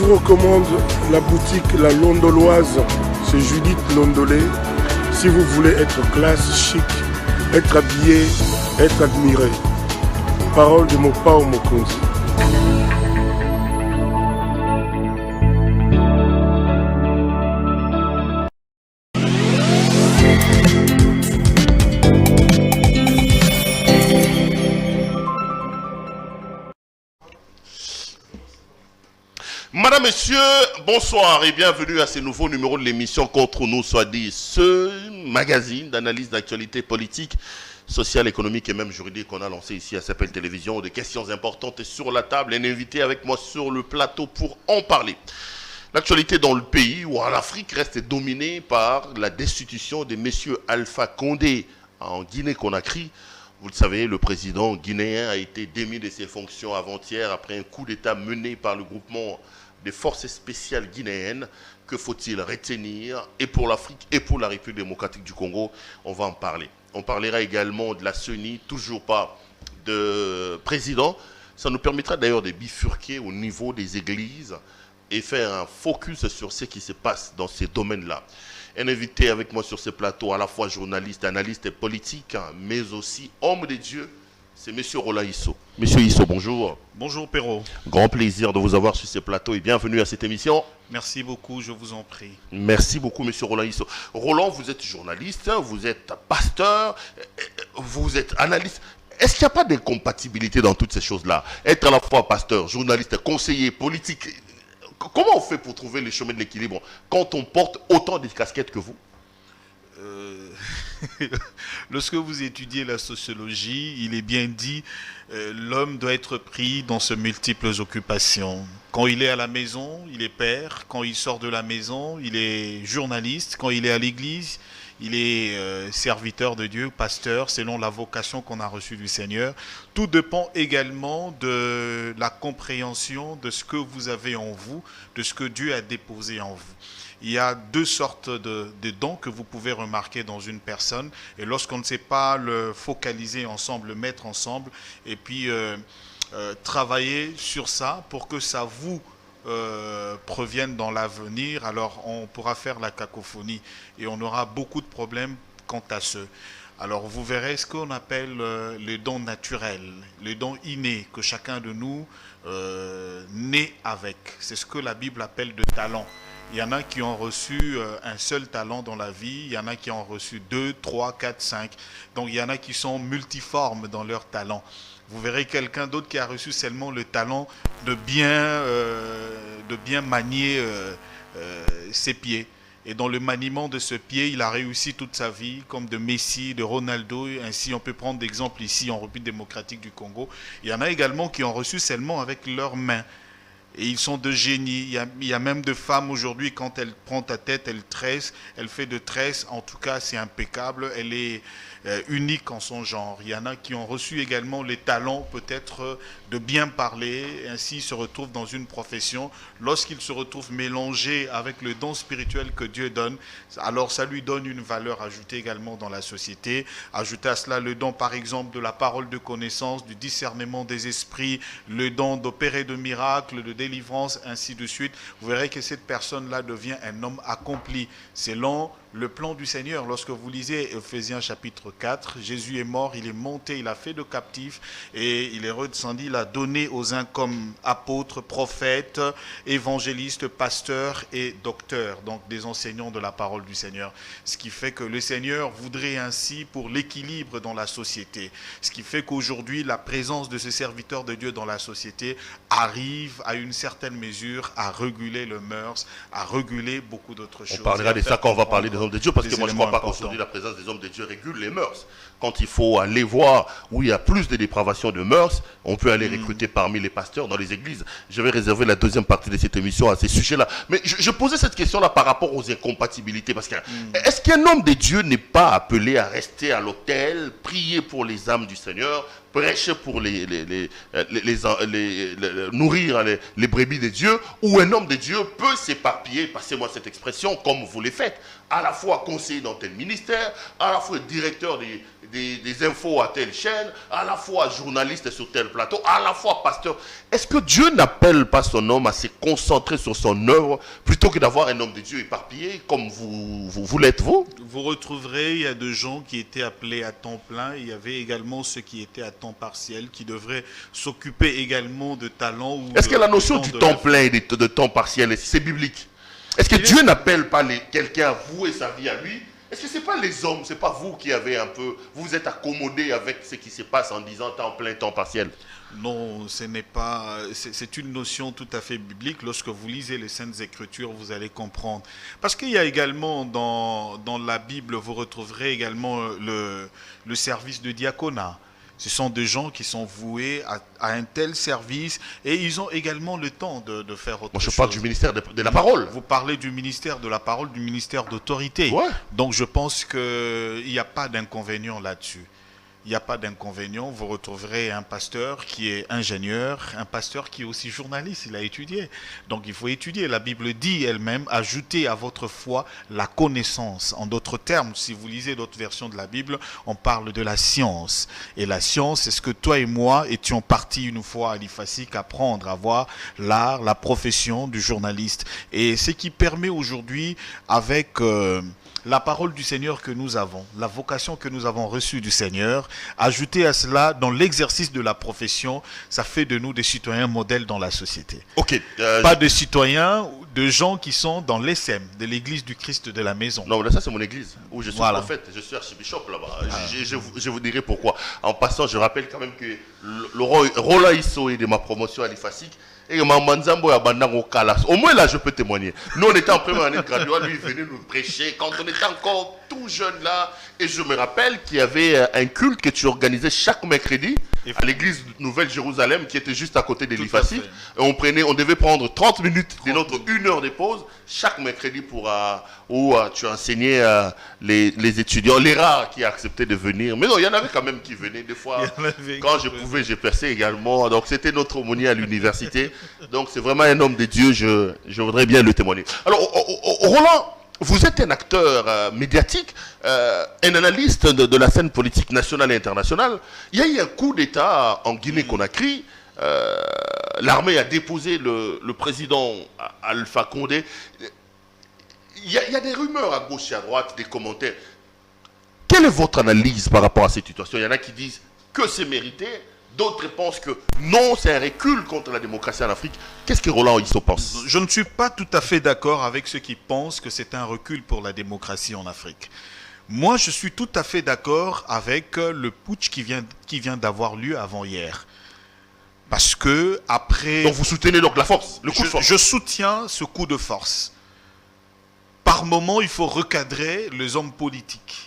vous recommande la boutique La Londoloise, c'est Judith Londolé. Si vous voulez être classe, chic, être habillé, être admiré. Parole de Mopao Mokonzi. Madame, Messieurs, bonsoir et bienvenue à ce nouveau numéro de l'émission Contre nous soit dit, ce magazine d'analyse d'actualité politique, sociale, économique et même juridique qu'on a lancé ici à Sapel Télévision. Des questions importantes sur la table et un invité avec moi sur le plateau pour en parler. L'actualité dans le pays ou en Afrique reste dominée par la destitution de messieurs Alpha Condé en Guinée-Conakry. Vous le savez, le président guinéen a été démis de ses fonctions avant-hier après un coup d'État mené par le groupement des forces spéciales guinéennes. Que faut-il retenir et pour l'Afrique et pour la République démocratique du Congo? On va en parler. On parlera également de la CENI, toujours pas de président. Ça nous permettra d'ailleurs de bifurquer au niveau des églises et faire un focus sur ce qui se passe dans ces domaines-là. Un invité avec moi sur ce plateau, à la fois journaliste, analyste et politique, mais aussi homme de Dieu, c'est M. Roland Isso. Monsieur Isso, bonjour. Bonjour Perrault. Grand plaisir de vous avoir sur ce plateau et bienvenue à cette émission. Merci beaucoup, je vous en prie. Merci beaucoup, M. Roland Isso. Roland, vous êtes journaliste, vous êtes pasteur, vous êtes analyste. Est-ce qu'il n'y a pas d'incompatibilité dans toutes ces choses-là? Être à la fois pasteur, journaliste, conseiller, politique, comment on fait pour trouver le chemin de l'équilibre quand on porte autant de casquettes que vous? Lorsque vous étudiez la sociologie, il est bien dit l'homme doit être pris dans ses multiples occupations. Quand il est à la maison, il est père. Quand il sort de la maison, il est journaliste. Quand il est à l'église, il est serviteur de Dieu, pasteur, selon la vocation qu'on a reçue du Seigneur. Tout dépend également de la compréhension de ce que vous avez en vous, de ce que Dieu a déposé en vous. Il y a deux sortes de dons que vous pouvez remarquer dans une personne. Et lorsqu'on ne sait pas le focaliser ensemble, le mettre ensemble, et puis travailler sur ça pour que ça vous provienne dans l'avenir, alors on pourra faire la cacophonie et on aura beaucoup de problèmes quant à ce. Alors vous verrez ce qu'on appelle les dons naturels, les dons innés que chacun de nous naît avec. C'est ce que la Bible appelle de talent. Il y en a qui ont reçu un seul talent dans la vie, il y en a qui ont reçu 2, 3, 4, 5. Donc il y en a qui sont multiformes dans leur talent. Vous verrez quelqu'un d'autre qui a reçu seulement le talent de bien manier ses pieds. Et dans le maniement de ce pied, il a réussi toute sa vie, comme de Messi, de Ronaldo. Ainsi, on peut prendre d'exemple ici en République démocratique du Congo. Il y en a également qui ont reçu seulement avec leurs mains. Et ils sont de génie. Il y a même de femmes aujourd'hui, quand elle prend ta tête, elle tresse, elle fait de tresse. En tout cas, c'est impeccable. Elle est unique en son genre. Il y en a qui ont reçu également les talents peut-être de bien parler. Ainsi, ils se retrouvent dans une profession. Lorsqu'ils se retrouvent mélangés avec le don spirituel que Dieu donne, alors ça lui donne une valeur ajoutée également dans la société. Ajoutez à cela le don, par exemple, de la parole de connaissance, du discernement des esprits, le don d'opérer de miracles, de délivrance, ainsi de suite. Vous verrez que cette personne-là devient un homme accompli selon le plan du Seigneur. Lorsque vous lisez Ephésiens chapitre 4, Jésus est mort, il est monté, il a fait de captifs et il est redescendu, il a donné aux uns comme apôtres, prophètes, évangélistes, pasteurs et docteurs, donc des enseignants de la parole du Seigneur. Ce qui fait que le Seigneur voudrait ainsi pour l'équilibre dans la société. Ce qui fait qu'aujourd'hui, la présence de ce serviteur de Dieu dans la société arrive à une certaine mesure à réguler le mœurs, à réguler beaucoup d'autres choses. On parlera de ça quand on va parler des hommes de Dieu, parce que moi je ne crois pas qu'aujourd'hui la présence des hommes de Dieu régule les mœurs. Quand il faut aller voir où il y a plus de dépravation de mœurs, on peut aller recruter parmi les pasteurs dans les églises. Je vais réserver la deuxième partie de cette émission à ces sujets-là. Mais je posais cette question-là par rapport aux incompatibilités, parce que est-ce qu'un homme de Dieu n'est pas appelé à rester à l'autel, prier pour les âmes du Seigneur, prêcher pour nourrir les brebis de Dieu, où un homme de Dieu peut s'éparpiller, passez-moi cette expression, comme vous le faites, à la fois conseiller dans tel ministère, à la fois directeur des infos à telle chaîne, à la fois journaliste sur tel plateau, à la fois pasteur. Est-ce que Dieu n'appelle pas son homme à se concentrer sur son œuvre plutôt que d'avoir un homme de Dieu éparpillé comme vous l'êtes vous? Vous retrouverez, il y a des gens qui étaient appelés à temps plein, il y avait également ceux qui étaient à temps partiel, qui devraient s'occuper également de talents. Est-ce que la notion du temps plein et de temps partiel, c'est biblique? Est-ce que Dieu n'appelle pas quelqu'un à vouer sa vie à lui? Est-ce que ce n'est pas les hommes, ce n'est pas vous qui avez un peu, vous vous êtes accommodé avec ce qui se passe en disant temps plein, temps partiel? Non, ce n'est pas, c'est une notion tout à fait biblique. Lorsque vous lisez les Saintes Écritures, vous allez comprendre. Parce qu'il y a également dans la Bible, vous retrouverez également le service de diaconat. Ce sont des gens qui sont voués à un tel service et ils ont également le temps de faire autre chose. Moi, je parle du ministère de la parole. Vous parlez du ministère de la parole, du ministère d'autorité. Ouais. Donc, je pense qu'il n'y a pas d'inconvénient là-dessus. Il n'y a pas d'inconvénient. Vous retrouverez un pasteur qui est ingénieur, un pasteur qui est aussi journaliste, il a étudié. Donc il faut étudier. La Bible dit elle-même, ajoutez à votre foi la connaissance. En d'autres termes, si vous lisez d'autres versions de la Bible, on parle de la science. Et la science, c'est ce que toi et moi étions partis une fois à l'IFASIC apprendre, à voir l'art, la profession du journaliste. Et ce qui permet aujourd'hui, avec la parole du Seigneur que nous avons, la vocation que nous avons reçue du Seigneur, ajouter à cela, dans l'exercice de la profession, ça fait de nous des citoyens modèles dans la société. Ok. Pas de citoyens, de gens qui sont dans l'ESM, de l'église du Christ de la maison. Non, mais ça c'est mon église, où je suis prophète, je suis archibishop là-bas. Je vous dirai pourquoi. En passant, je rappelle quand même que le Rola Isso est de ma promotion à l'IFASIC. Et au moins là je peux témoigner. Nous on était en première année de graduat, lui il venait nous prêcher quand on était encore tout jeune là. Et je me rappelle qu'il y avait un culte que tu organisais chaque mercredi à l'église Nouvelle-Jérusalem qui était juste à côté de l'IFASIC. Et on devait prendre 30 minutes de notre 1 heure de pause chaque mercredi où tu enseignais les étudiants, les rares qui acceptaient de venir. Mais non, il y en avait quand même qui venaient des fois. Quand je pouvais, j'ai percé également. Donc c'était notre aumônier à l'université. Donc c'est vraiment un homme de Dieu, je voudrais bien le témoigner. Alors Roland, vous êtes un acteur médiatique, un analyste de la scène politique nationale et internationale. Il y a eu un coup d'État en Guinée-Conakry. L'armée a déposé le président Alpha Condé. Il y a des rumeurs à gauche et à droite, des commentaires. Quelle est votre analyse par rapport à cette situation? Il y en a qui disent que c'est mérité. D'autres pensent que non, c'est un recul contre la démocratie en Afrique. Qu'est-ce que Roland Isso pense? Je ne suis pas tout à fait d'accord avec ceux qui pensent que c'est un recul pour la démocratie en Afrique. Moi, je suis tout à fait d'accord avec le putsch qui vient d'avoir lieu avant-hier. Parce que après... Donc vous soutenez donc la force, le coup de force? Je soutiens ce coup de force. Par moment, il faut recadrer les hommes politiques.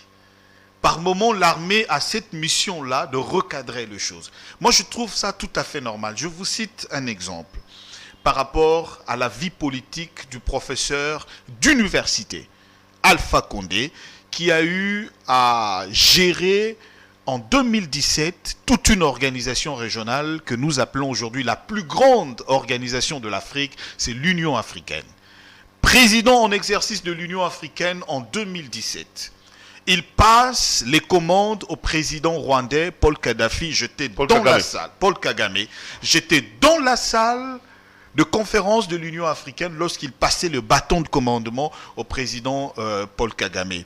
Par moment, l'armée a cette mission-là de recadrer les choses. Moi, je trouve ça tout à fait normal. Je vous cite un exemple par rapport à la vie politique du professeur d'université, Alpha Condé, qui a eu à gérer en 2017 toute une organisation régionale que nous appelons aujourd'hui la plus grande organisation de l'Afrique, c'est l'Union africaine. Président en exercice de l'Union africaine en 2017. Il passe les commandes au président rwandais Paul Kadhafi. J'étais dans la salle. Paul Kagame. J'étais dans la salle de conférence de l'Union africaine lorsqu'il passait le bâton de commandement au président Paul Kagame.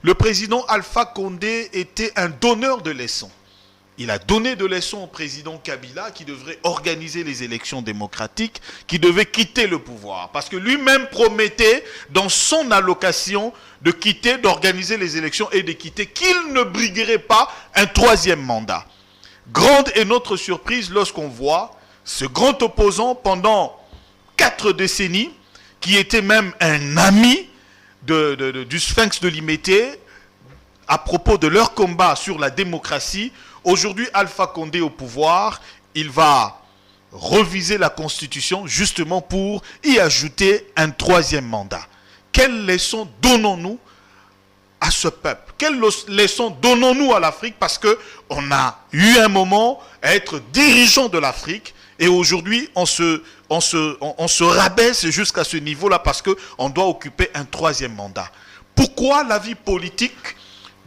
Le président Alpha Condé était un donneur de leçons. Il a donné de leçons au président Kabila qui devrait organiser les élections démocratiques, qui devait quitter le pouvoir. Parce que lui-même promettait dans son allocation de quitter, d'organiser les élections et de quitter, qu'il ne briguerait pas un 3e mandat. Grande est notre surprise lorsqu'on voit ce grand opposant pendant 4 décennies, qui était même un ami du Sphinx de Limété, à propos de leur combat sur la démocratie. Aujourd'hui, Alpha Condé au pouvoir, il va reviser la Constitution justement pour y ajouter un 3e mandat. Quelle leçon donnons-nous à ce peuple? Quelle leçon donnons-nous à l'Afrique? Parce qu'on a eu un moment à être dirigeant de l'Afrique et aujourd'hui, on se rabaisse jusqu'à ce niveau-là parce qu'on doit occuper un 3e mandat. Pourquoi la vie politique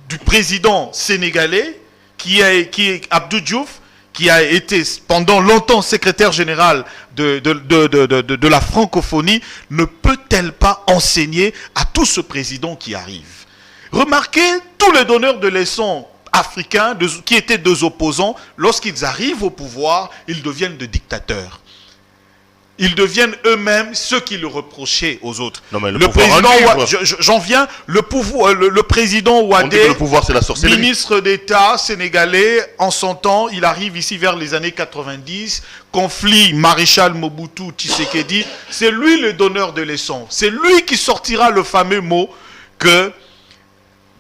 du président sénégalais, qui est Abdou Diouf, qui a été pendant longtemps secrétaire général de la francophonie, ne peut-elle pas enseigner à tout ce président qui arrive? Remarquez, tous les donneurs de leçons africains qui étaient deux opposants, lorsqu'ils arrivent au pouvoir, ils deviennent des dictateurs. Ils deviennent eux-mêmes ceux qui le reprochaient aux autres. Non, mais le président, j'en viens, le président Ouadé, le pouvoir, c'est la sorcellerie. Ministre d'État sénégalais, en son temps, il arrive ici vers les années 90, conflit Maréchal Mobutu Tshisekedi, c'est lui le donneur de leçons. C'est lui qui sortira le fameux mot que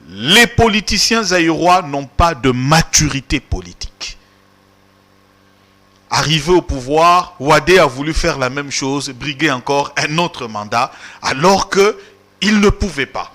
les politiciens zaïrois n'ont pas de maturité politique. Arrivé au pouvoir, Ouadé a voulu faire la même chose, briguer encore un autre mandat, alors qu'il ne pouvait pas.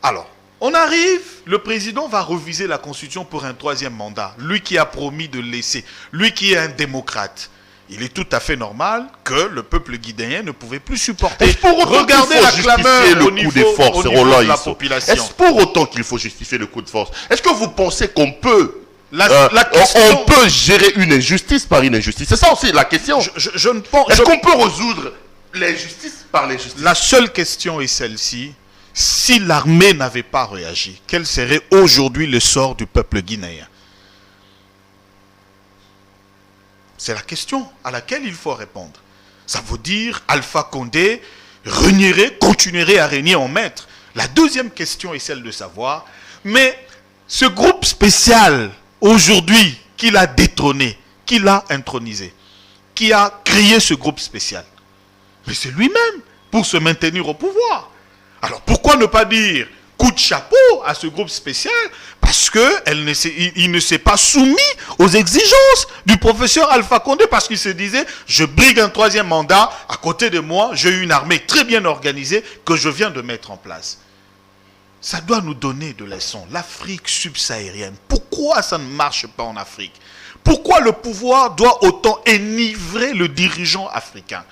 Alors, on arrive, le président va reviser la constitution pour un troisième mandat. Lui qui a promis de laisser, lui qui est un démocrate. Il est tout à fait normal que le peuple guinéen ne pouvait plus supporter. Regardez la clameur au niveau de la population. Est-ce pour autant qu'il faut justifier le coup de force? Est-ce que vous pensez qu'on peut... on peut gérer une injustice par une injustice? C'est ça aussi la question. Je ne pense. Est-ce qu'on peut résoudre l'injustice par l'injustice? La seule question est celle-ci. Si l'armée n'avait pas réagi, quel serait aujourd'hui le sort du peuple guinéen? C'est la question à laquelle il faut répondre. Ça veut dire Alpha Condé continuerait à régner en maître. La deuxième question est celle de savoir, mais ce groupe spécial aujourd'hui qu'il a détrôné, qu'il a intronisé, qui a créé ce groupe spécial, mais c'est lui-même pour se maintenir au pouvoir. Alors pourquoi ne pas dire coup de chapeau à ce groupe spécial, parce qu'il ne s'est pas soumis aux exigences du professeur Alpha Condé, parce qu'il se disait, je brigue un troisième mandat, à côté de moi, j'ai une armée très bien organisée que je viens de mettre en place. Ça doit nous donner de leçons. L'Afrique subsaharienne, pourquoi ça ne marche pas en Afrique? Pourquoi le pouvoir doit autant enivrer le dirigeant africain?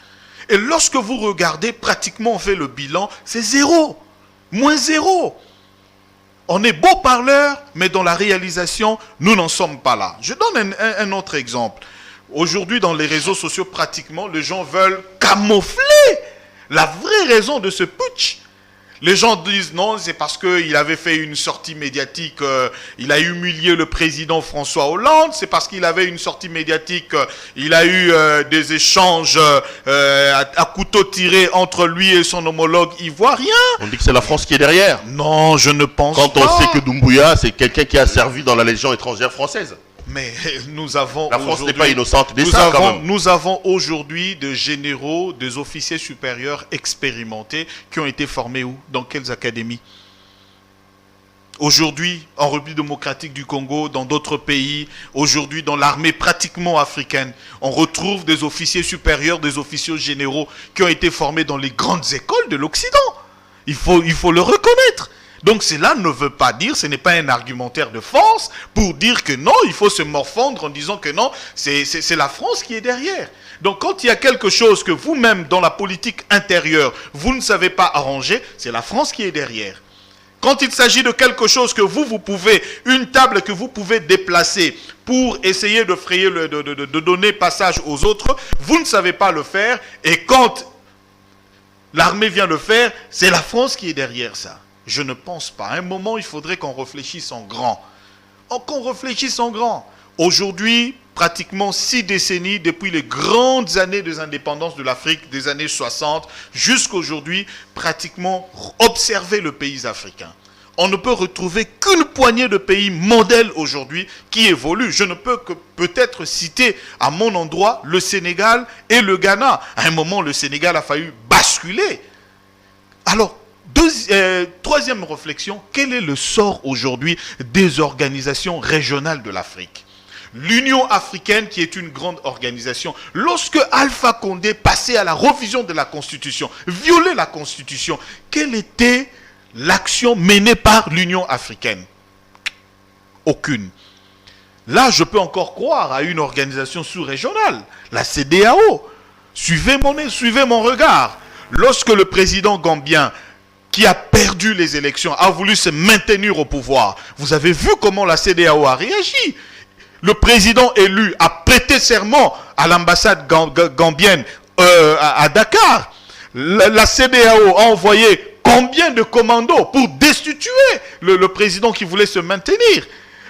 Et lorsque vous regardez, pratiquement on fait le bilan, c'est zéro. Moins zéro. On est beau parleur, mais dans la réalisation, nous n'en sommes pas là. Je donne un autre exemple. Aujourd'hui, dans les réseaux sociaux, pratiquement, les gens veulent camoufler la vraie raison de ce putsch. Les gens disent non, c'est parce qu'il avait fait une sortie médiatique, il a humilié le président François Hollande, c'est parce qu'il avait une sortie médiatique, il a eu des échanges à couteau tiré entre lui et son homologue ivoirien. On dit que c'est la France qui est derrière. Non, je ne pense pas. Quand on sait que Doumbouya, c'est quelqu'un qui a servi dans la Légion étrangère française. Mais nous avons... La France n'est pas innocente de ça, quand même. Nous avons aujourd'hui des généraux, des officiers supérieurs expérimentés qui ont été formés où? Dans quelles académies? Aujourd'hui, en République démocratique du Congo, dans d'autres pays, aujourd'hui dans l'armée pratiquement africaine, on retrouve des officiers supérieurs, des officiers généraux qui ont été formés dans les grandes écoles de l'Occident. Il faut le reconnaître. Donc cela ne veut pas dire, ce n'est pas un argumentaire de force pour dire que non, il faut se morfondre en disant que non, c'est la France qui est derrière. Donc quand il y a quelque chose que vous-même, dans la politique intérieure, vous ne savez pas arranger, c'est la France qui est derrière. Quand il s'agit de quelque chose que vous pouvez, une table que vous pouvez déplacer pour essayer de frayer, de donner passage aux autres, vous ne savez pas le faire, et quand l'armée vient le faire, c'est la France qui est derrière ça. Je ne pense pas. À un moment, il faudrait qu'on réfléchisse en grand. Qu'on réfléchisse en grand. Aujourd'hui, pratiquement 6 décennies, depuis les grandes années des indépendances de l'Afrique, des années 60, jusqu'à aujourd'hui, pratiquement observer le pays africain. On ne peut retrouver qu'une poignée de pays modèles aujourd'hui qui évoluent. Je ne peux que peut-être citer à mon endroit le Sénégal et le Ghana. À un moment, le Sénégal a failli basculer. Alors, troisième réflexion, quel est le sort aujourd'hui des organisations régionales de l'Afrique? L'Union africaine, qui est une grande organisation, lorsque Alpha Condé passait à la révision de la Constitution, violait la Constitution, quelle était l'action menée par l'Union africaine? Aucune. Là, je peux encore croire à une organisation sous-régionale, la CEDEAO. Suivez mon regard. Lorsque le président gambien, qui a perdu les élections, a voulu se maintenir au pouvoir. Vous avez vu comment la CEDEAO a réagi. Le président élu a prêté serment à l'ambassade gambienne à Dakar. La CEDEAO a envoyé combien de commandos pour destituer le président qui voulait se maintenir?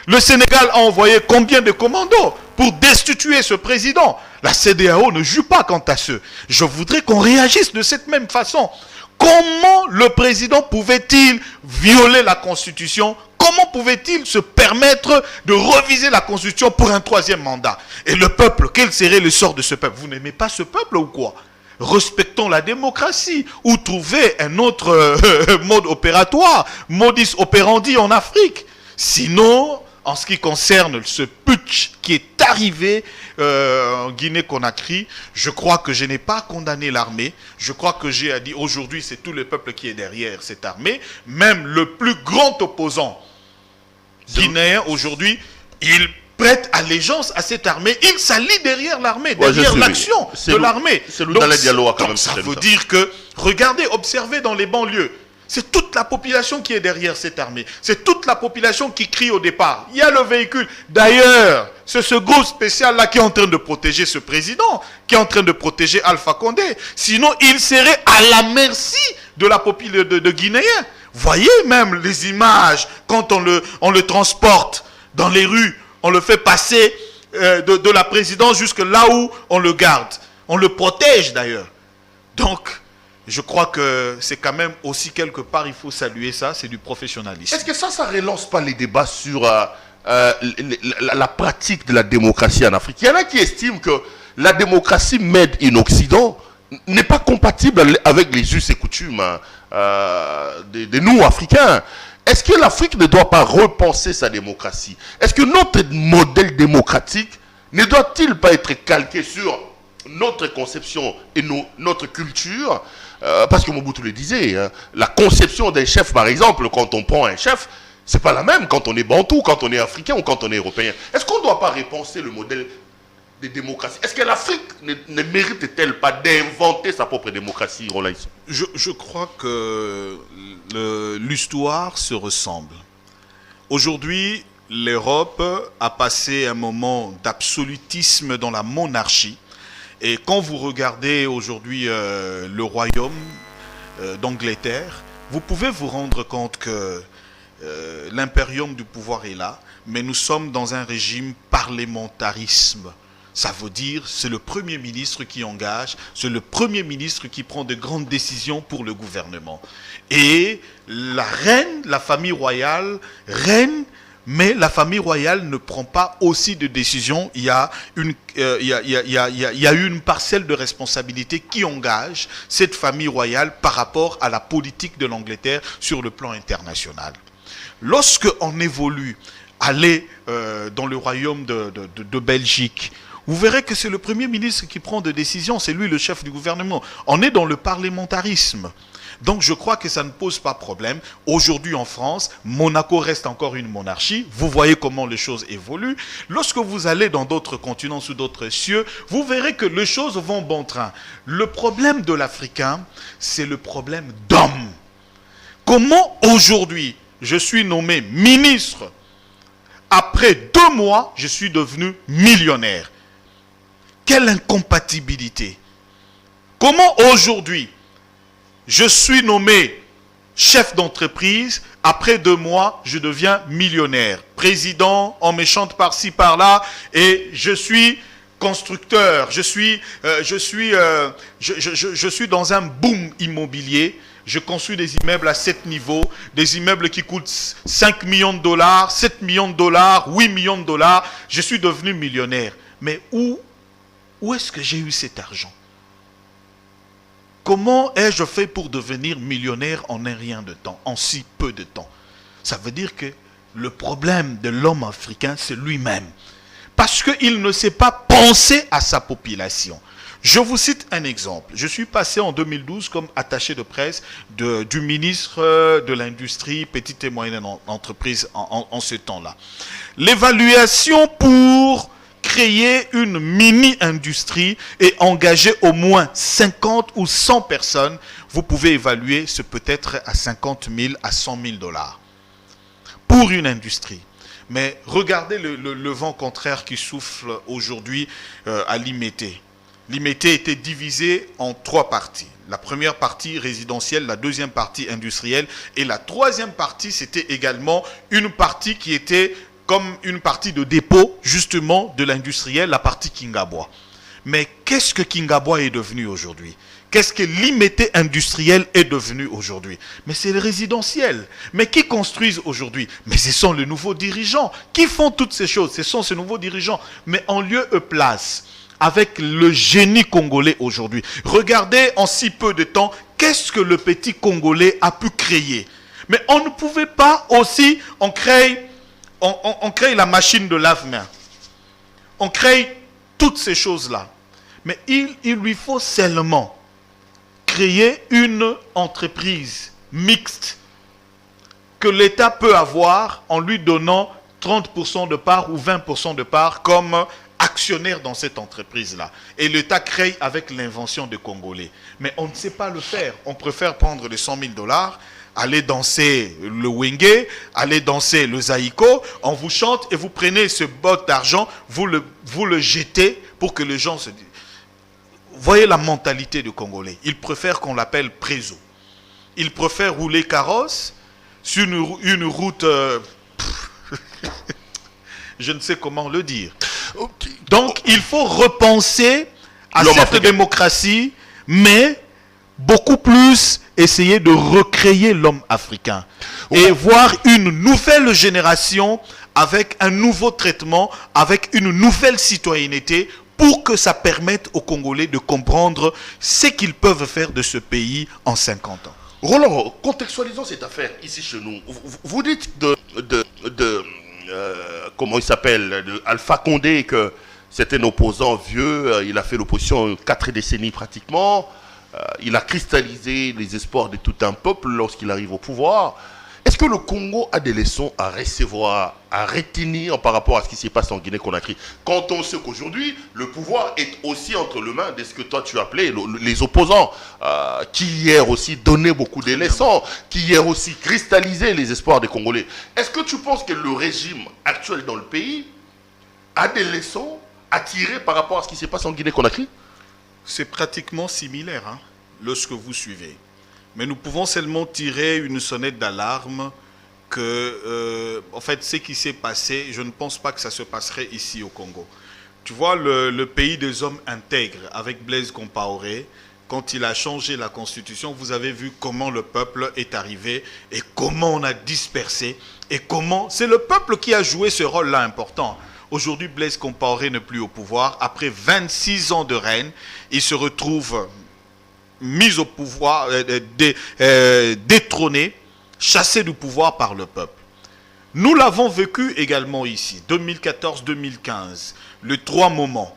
Le Sénégal a envoyé combien de commandos pour destituer ce président? La CEDEAO ne joue pas quant à ce. Je voudrais qu'on réagisse de cette même façon. Comment le président pouvait-il violer la Constitution? Comment pouvait-il se permettre de reviser la Constitution pour un troisième mandat? Et le peuple, quel serait le sort de ce peuple? Vous n'aimez pas ce peuple ou quoi? Respectons la démocratie ou trouvez un autre mode opératoire, modus operandi en Afrique. Sinon, en ce qui concerne ce putsch qui est arrivé en Guinée-Conakry, je crois que je n'ai pas condamné l'armée. Je crois que j'ai dit aujourd'hui, c'est tout le peuple qui est derrière cette armée. Même le plus grand opposant guinéen aujourd'hui, il prête allégeance à cette armée. Il s'allie derrière l'armée, derrière l'action de l'armée. Ça veut dire que, regardez, observez dans les banlieues. C'est toute la population qui est derrière cette armée. C'est toute la population qui crie au départ. Il y a le véhicule. D'ailleurs, c'est ce groupe spécial-là qui est en train de protéger ce président, qui est en train de protéger Alpha Condé. Sinon, il serait à la merci de la population de Guinéens. Voyez même les images, quand on le transporte dans les rues, on le fait passer de la présidence jusque là où on le garde. On le protège d'ailleurs. Donc, je crois que c'est quand même aussi quelque part, il faut saluer ça, c'est du professionnalisme. Est-ce que ça relance pas les débats sur la pratique de la démocratie en Afrique? Il y en a qui estiment que la démocratie made in Occident n'est pas compatible avec les us et coutumes de nous, Africains. Est-ce que l'Afrique ne doit pas repenser sa démocratie? Est-ce que notre modèle démocratique ne doit-il pas être calqué sur notre conception et notre culture? Parce que Mobutu le disait, hein, la conception d'un chef, par exemple, quand on prend un chef, c'est pas la même quand on est bantou, quand on est africain ou quand on est européen. Est-ce qu'on ne doit pas repenser le modèle de démocratie? Est-ce que l'Afrique ne mérite-t-elle pas d'inventer sa propre démocratie, Roland? Je crois que l'histoire se ressemble. Aujourd'hui, l'Europe a passé un moment d'absolutisme dans la monarchie. Et quand vous regardez aujourd'hui le royaume d'Angleterre, vous pouvez vous rendre compte que l'impérium du pouvoir est là, mais nous sommes dans un régime parlementarisme. Ça veut dire c'est le Premier ministre qui engage, c'est le Premier ministre qui prend de grandes décisions pour le gouvernement. Et la reine, la famille royale, règne, mais la famille royale ne prend pas aussi de décisions. Il y a une parcelle de responsabilité qui engage cette famille royale par rapport à la politique de l'Angleterre sur le plan international. Lorsque on évolue, aller dans le royaume de Belgique, vous verrez que c'est le Premier ministre qui prend des décisions, c'est lui le chef du gouvernement. On est dans le parlementarisme. Donc je crois que ça ne pose pas problème. Aujourd'hui en France, Monaco reste encore une monarchie. Vous voyez comment les choses évoluent. Lorsque vous allez dans d'autres continents, sous d'autres cieux, vous verrez que les choses vont bon train. Le problème de l'Africain, c'est le problème d'homme. Comment aujourd'hui, je suis nommé ministre, après 2 mois, je suis devenu millionnaire? Quelle incompatibilité! Comment aujourd'hui, je suis nommé chef d'entreprise, après 2 mois, je deviens millionnaire. Président, on me chante par-ci, par-là, et je suis constructeur, je suis dans un boom immobilier. Je construis des immeubles à 7 niveaux, des immeubles qui coûtent 5 millions de dollars, 7 millions de dollars, 8 millions de dollars. Je suis devenu millionnaire. Mais où est-ce que j'ai eu cet argent? Comment ai-je fait pour devenir millionnaire en un rien de temps, en si peu de temps? Ça veut dire que le problème de l'homme africain, c'est lui-même. Parce qu'il ne sait pas penser à sa population. Je vous cite un exemple. Je suis passé en 2012 comme attaché de presse du ministre de l'Industrie, petite et moyenne entreprise en ce temps-là. L'évaluation pour créer une mini-industrie et engager au moins 50 ou 100 personnes, vous pouvez évaluer ce peut-être à 50 000 à 100 000 dollars pour une industrie. Mais regardez le vent contraire qui souffle aujourd'hui à Limété. Limété était divisé en 3 parties. La première partie résidentielle, la deuxième partie industrielle et la troisième partie, c'était également une partie qui était comme une partie de dépôt justement de l'industriel, la partie Kingabwa. Mais qu'est-ce que Kingabwa est devenu aujourd'hui? Qu'est-ce que Limété industriel est devenu aujourd'hui? Mais c'est le résidentiel. Mais qui construisent aujourd'hui? Mais ce sont les nouveaux dirigeants qui font toutes ces choses. Ce sont ces nouveaux dirigeants. Mais en lieu et place, avec le génie congolais aujourd'hui, regardez en si peu de temps, qu'est-ce que le petit Congolais a pu créer? Mais on ne pouvait pas aussi, on crée la machine de lave-main. On crée toutes ces choses-là. Mais il lui faut seulement créer une entreprise mixte que l'État peut avoir en lui donnant 30% de part ou 20% de part comme actionnaire dans cette entreprise-là. Et l'État crée avec l'invention des Congolais. Mais on ne sait pas le faire. On préfère prendre les 100 000 dollars, aller danser le wenge, aller danser le zaïko, on vous chante et vous prenez ce bot d'argent, vous le jetez pour que les gens se disent. Voyez la mentalité du Congolais. Il préfère qu'on l'appelle préso. Il préfère rouler carrosse sur une route... je ne sais comment le dire. Donc, il faut repenser à cette démocratie, mais beaucoup plus essayer de recréer l'homme africain. Et voir une nouvelle génération avec un nouveau traitement, avec une nouvelle citoyenneté, pour que ça permette aux Congolais de comprendre ce qu'ils peuvent faire de ce pays en 50 ans. Roland, contextualisons cette affaire ici chez nous. Vous dites comment il s'appelle, de Alpha Condé, que c'était un opposant vieux, il a fait l'opposition 4 décennies pratiquement, il a cristallisé les espoirs de tout un peuple lorsqu'il arrive au pouvoir. Est-ce que le Congo a des leçons à recevoir, à retenir par rapport à ce qui s'est passé en Guinée-Conakry? Quand on sait qu'aujourd'hui, le pouvoir est aussi entre les mains de ce que toi tu appelais les opposants, qui hier aussi donnaient beaucoup de leçons, qui hier aussi cristallisaient les espoirs des Congolais. Est-ce que tu penses que le régime actuel dans le pays a des leçons à tirer par rapport à ce qui s'est passé en Guinée-Conakry? C'est pratiquement similaire, hein, lorsque vous suivez. Mais nous pouvons seulement tirer une sonnette d'alarme que, en fait, ce qui s'est passé, je ne pense pas que ça se passerait ici au Congo. Tu vois, le pays des hommes intègres, avec Blaise Compaoré, quand il a changé la constitution, vous avez vu comment le peuple est arrivé et comment on a dispersé et comment... C'est le peuple qui a joué ce rôle-là important. Aujourd'hui, Blaise Compaoré n'est plus au pouvoir. Après 26 ans de règne, il se retrouve... mis au pouvoir, détrôné, chassé du pouvoir par le peuple. Nous l'avons vécu également ici, 2014-2015, les 3 moments,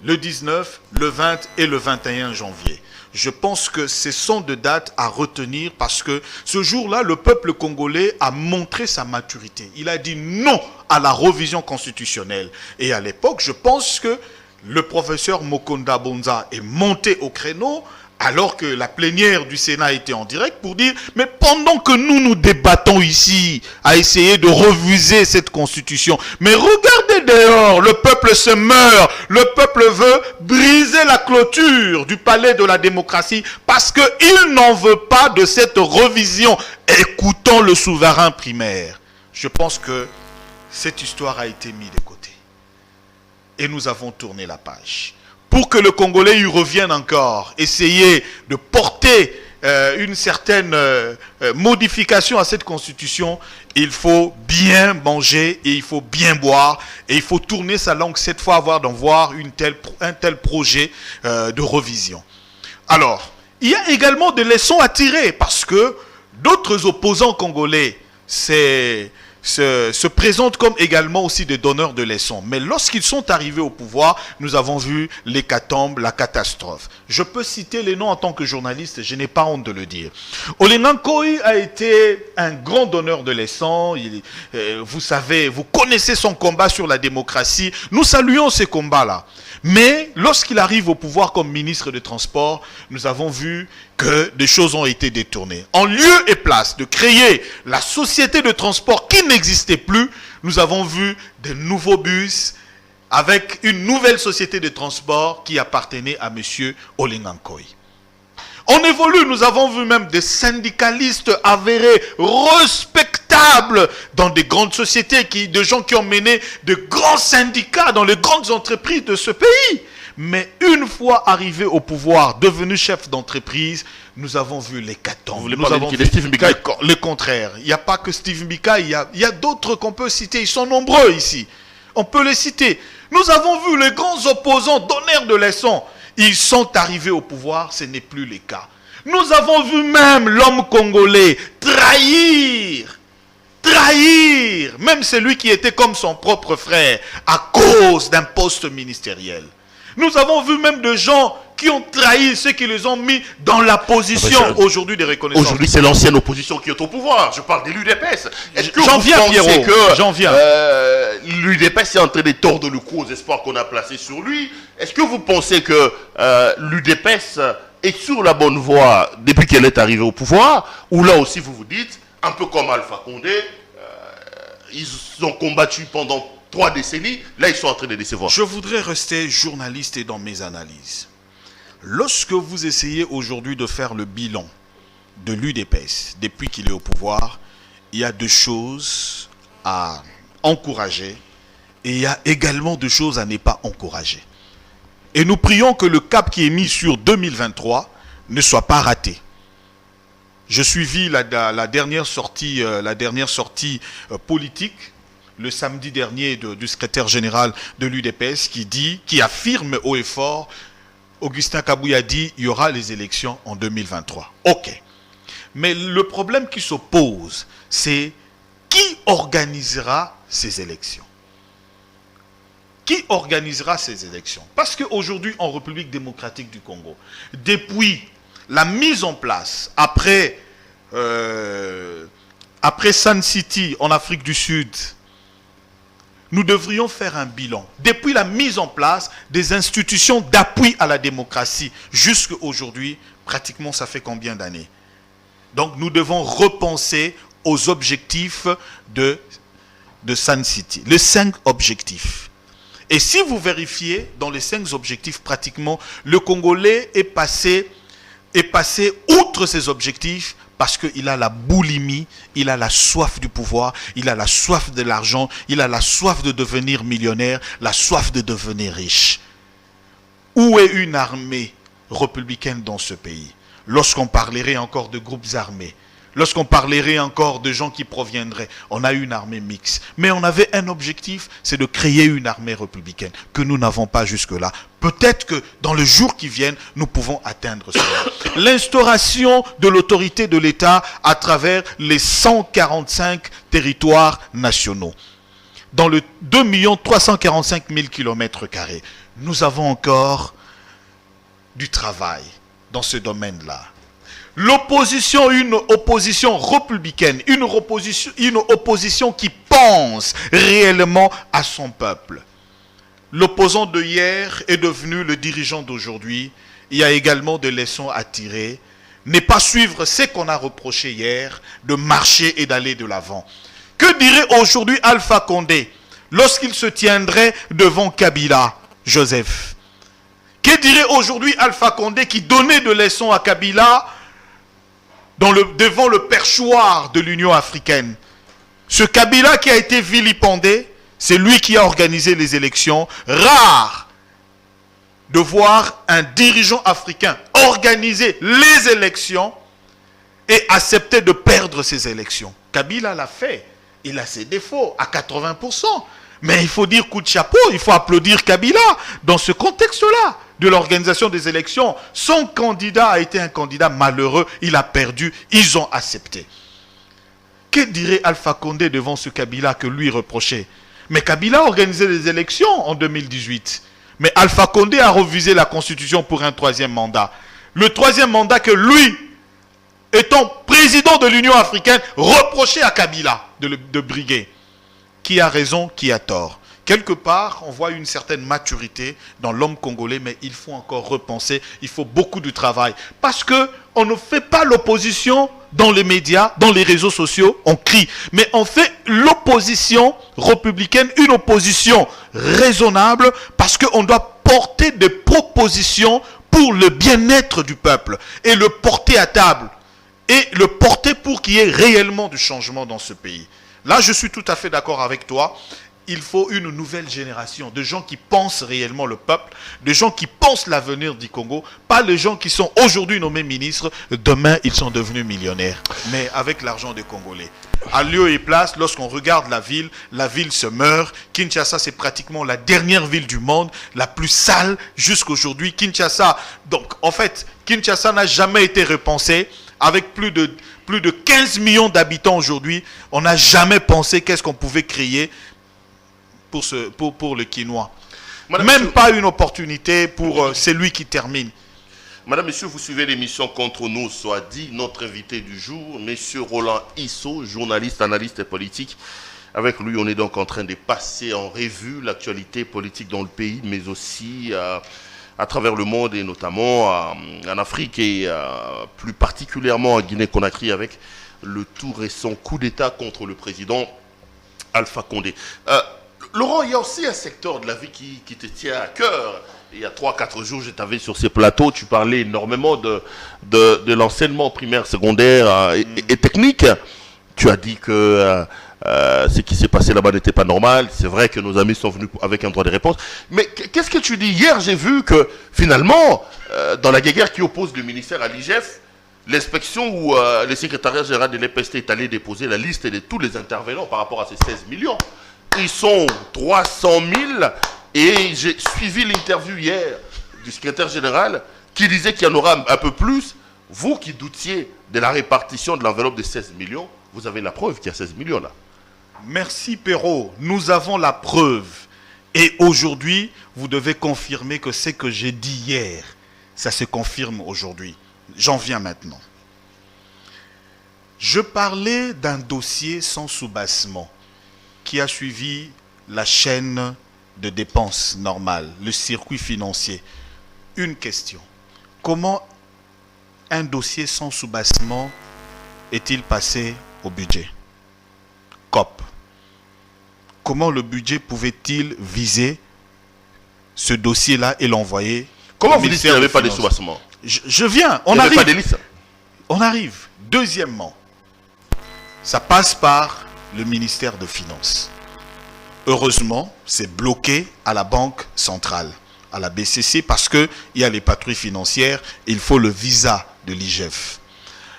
le 19, le 20 et le 21 janvier. Je pense que ce sont des dates à retenir parce que ce jour-là, le peuple congolais a montré sa maturité. Il a dit non à la révision constitutionnelle. Et à l'époque, je pense que le professeur Mokonda Bonza est monté au créneau alors que la plénière du Sénat était en direct pour dire, mais pendant que nous débattons ici à essayer de reviser cette constitution, mais regardez dehors, le peuple se meurt, le peuple veut briser la clôture du palais de la démocratie parce qu'il n'en veut pas de cette revision. Écoutons le souverain primaire. Je pense que cette histoire a été mise de côté. Et nous avons tourné la page. Pour que le Congolais y revienne encore, essayer de porter une certaine modification à cette constitution, il faut bien manger et il faut bien boire et il faut tourner sa langue cette fois avant d'en voir un tel projet de révision. Alors, il y a également des leçons à tirer parce que d'autres opposants congolais, c'est se présentent comme également aussi des donneurs de leçons. Mais lorsqu'ils sont arrivés au pouvoir, nous avons vu l'hécatombe, la catastrophe. Je peux citer les noms en tant que journaliste, je n'ai pas honte de le dire. Olenga Nkoy a été un grand donneur de leçons. Vous savez, vous connaissez son combat sur la démocratie. Nous saluons ces combats-là. Mais lorsqu'il arrive au pouvoir comme ministre des Transports, nous avons vu que des choses ont été détournées. En lieu et place de créer la société de transport qui n'existait plus, nous avons vu des nouveaux bus avec une nouvelle société de transport qui appartenait à M. Olenga Nkoy. On évolue, nous avons vu même des syndicalistes avérés, respectables dans des grandes sociétés, des gens qui ont mené de grands syndicats dans les grandes entreprises de ce pays. Mais une fois arrivés au pouvoir, devenus chefs d'entreprise, nous avons vu l'hécatombe. Nous avons vu Steve Mbika. le contraire. Il n'y a pas que Steve Mbika, il y a d'autres qu'on peut citer. Ils sont nombreux ici. On peut les citer. Nous avons vu les grands opposants, donneurs de leçons. Ils sont arrivés au pouvoir, ce n'est plus le cas. Nous avons vu même l'homme congolais trahir, même celui qui était comme son propre frère, à cause d'un poste ministériel. Nous avons vu même des gens qui ont trahi ceux qui les ont mis dans la position aujourd'hui de reconnaissance. Aujourd'hui, c'est l'ancienne opposition qui est au pouvoir. Je parle de l'UDPS. Est-ce que j'en viens, Pierrot, j'en viens. L'UDPS est en train de tordre le cou aux espoirs qu'on a placés sur lui? Est-ce que vous pensez que l'UDPS est sur la bonne voie depuis qu'elle est arrivée au pouvoir? Ou là aussi, vous vous dites, un peu comme Alpha Condé, ils ont combattu pendant 3 décennies, là ils sont en train de décevoir. Je voudrais rester journaliste et dans mes analyses. Lorsque vous essayez aujourd'hui de faire le bilan de l'UDPS depuis qu'il est au pouvoir, il y a 2 choses à encourager et il y a également 2 choses à ne pas encourager. Et nous prions que le cap qui est mis sur 2023 ne soit pas raté. Je suivis la dernière sortie politique le samedi dernier du secrétaire général de l'UDPS qui affirme haut et fort, Augustin Kabouya a dit, il y aura les élections en 2023. Ok. Mais le problème qui se pose, c'est qui organisera ces élections? Qui organisera ces élections? Parce qu'aujourd'hui, en République démocratique du Congo, depuis la mise en place, après Sun City en Afrique du Sud, nous devrions faire un bilan. Depuis la mise en place des institutions d'appui à la démocratie, jusqu'à aujourd'hui, pratiquement ça fait combien d'années? Donc nous devons repenser aux objectifs de Sun City. Les 5 objectifs. Et si vous vérifiez, dans les 5 objectifs, pratiquement, le Congolais est passé outre ces objectifs parce qu'il a la boulimie, il a la soif du pouvoir, il a la soif de l'argent, il a la soif de devenir millionnaire, la soif de devenir riche. Où est une armée républicaine dans ce pays? Lorsqu'on parlerait encore de groupes armés, lorsqu'on parlerait encore de gens qui proviendraient, on a une armée mixte. Mais on avait un objectif, c'est de créer une armée républicaine, que nous n'avons pas jusque-là. Peut-être que dans les jours qui viennent, nous pouvons atteindre cela. L'instauration de l'autorité de l'État à travers les 145 territoires nationaux. Dans le 2 345 000 km², nous avons encore du travail dans ce domaine-là. L'opposition, une opposition républicaine, une opposition qui pense réellement à son peuple. L'opposant de hier est devenu le dirigeant d'aujourd'hui. Il y a également des leçons à tirer. Ne pas suivre ce qu'on a reproché hier, de marcher et d'aller de l'avant. Que dirait aujourd'hui Alpha Condé lorsqu'il se tiendrait devant Kabila, Joseph? Que dirait aujourd'hui Alpha Condé qui donnait des leçons à Kabila devant le perchoir de l'Union africaine? Ce Kabila qui a été vilipendé, c'est lui qui a organisé les élections. Rare de voir un dirigeant africain organiser les élections et accepter de perdre ces élections. Kabila l'a fait. Il a ses défauts à 80%. Mais il faut dire coup de chapeau, il faut applaudir Kabila dans ce contexte-là de l'organisation des élections. Son candidat a été un candidat malheureux, il a perdu, ils ont accepté. Que dirait Alpha Condé devant ce Kabila que lui reprochait? Mais Kabila a organisé des élections en 2018. Mais Alpha Condé a revisé la constitution pour un 3e mandat. Le 3e mandat que lui, étant président de l'Union africaine, reprochait à Kabila de briguer. Qui a raison, qui a tort? Quelque part, on voit une certaine maturité dans l'homme congolais, mais il faut encore repenser, il faut beaucoup de travail. Parce qu'on ne fait pas l'opposition dans les médias, dans les réseaux sociaux, on crie. Mais on fait l'opposition républicaine, une opposition raisonnable, parce qu'on doit porter des propositions pour le bien-être du peuple, et le porter à table, et le porter pour qu'il y ait réellement du changement dans ce pays. Là, je suis tout à fait d'accord avec toi. Il faut une nouvelle génération de gens qui pensent réellement le peuple, de gens qui pensent l'avenir du Congo, pas les gens qui sont aujourd'hui nommés ministres, demain ils sont devenus millionnaires, mais avec l'argent des Congolais. À lieu et place, lorsqu'on regarde la ville se meurt. Kinshasa, c'est pratiquement la dernière ville du monde, la plus sale jusqu'aujourd'hui. Kinshasa, donc en fait, Kinshasa n'a jamais été repensé. Avec plus de 15 millions d'habitants aujourd'hui, on n'a jamais pensé qu'est-ce qu'on pouvait créer pour le quinoa. Même pas une opportunité pour celui qui termine. Madame, Monsieur, vous suivez l'émission Contre nous, soit dit. Notre invité du jour, Monsieur Roland Isso, journaliste, analyste politique. Avec lui, on est donc en train de passer en revue l'actualité politique dans le pays, mais aussi à travers le monde, et notamment en Afrique et plus particulièrement en Guinée-Conakry, avec le tout récent coup d'État contre le président Alpha Condé. Laurent, il y a aussi un secteur de la vie qui te tient à cœur. Il y a 3-4 jours, je t'avais sur ces plateaux, tu parlais énormément de l'enseignement primaire, secondaire et technique. Tu as dit que ce qui s'est passé là-bas n'était pas normal. C'est vrai que nos amis sont venus avec un droit de réponse. Mais qu'est-ce que tu dis? Hier, j'ai vu que finalement, dans la guéguerre qui oppose le ministère à l'IGF, l'inspection où le secrétariat général de l'EPST est allé déposer la liste de tous les intervenants par rapport à ces 16 millions. Ils sont 300 000 et j'ai suivi l'interview hier du secrétaire général qui disait qu'il y en aura un peu plus. Vous qui doutiez de la répartition de l'enveloppe de 16 millions, vous avez la preuve qu'il y a 16 millions là. Merci Perrault, nous avons la preuve. Et aujourd'hui, vous devez confirmer que ce que j'ai dit hier, ça se confirme aujourd'hui. J'en viens maintenant. Je parlais d'un dossier sans soubassement qui a suivi la chaîne de dépenses normale, le circuit financier. Une question. Comment un dossier sans soubassement est-il passé au budget? COP. Comment le budget pouvait-il viser ce dossier-là et l'envoyer? Comment vous dites qu'il n'y avait pas de soubassement? Je viens, on arrive. Pas de liste. On arrive. Deuxièmement, ça passe par le ministère des Finances. Heureusement, c'est bloqué à la Banque centrale, à la BCC, parce qu'il y a les patrouilles financières, il faut le visa de l'IGF.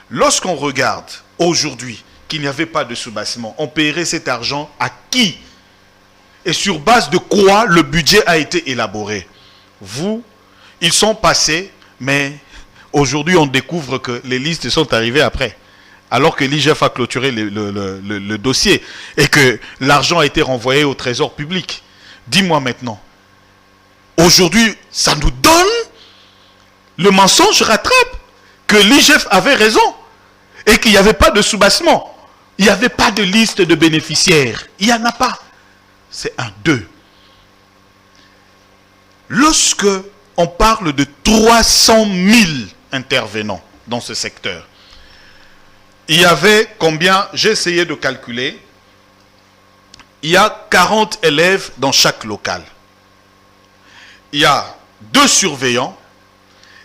Lorsqu'on regarde aujourd'hui qu'il n'y avait pas de soubassement, on paierait cet argent à qui? Et sur base de quoi le budget a été élaboré? Ils sont passés, mais aujourd'hui on découvre que les listes sont arrivées après. Alors que l'IGF a clôturé le dossier et que l'argent a été renvoyé au trésor public. Dis-moi maintenant, aujourd'hui, ça nous donne le mensonge rattrape que l'IGF avait raison et qu'il n'y avait pas de soubassement. Il n'y avait pas de liste de bénéficiaires. Il n'y en a pas. C'est un 2. Lorsque on parle de 300 000 intervenants dans ce secteur, il y avait combien? J'ai essayé de calculer. Il y a 40 élèves dans chaque local. Il y a 2 surveillants.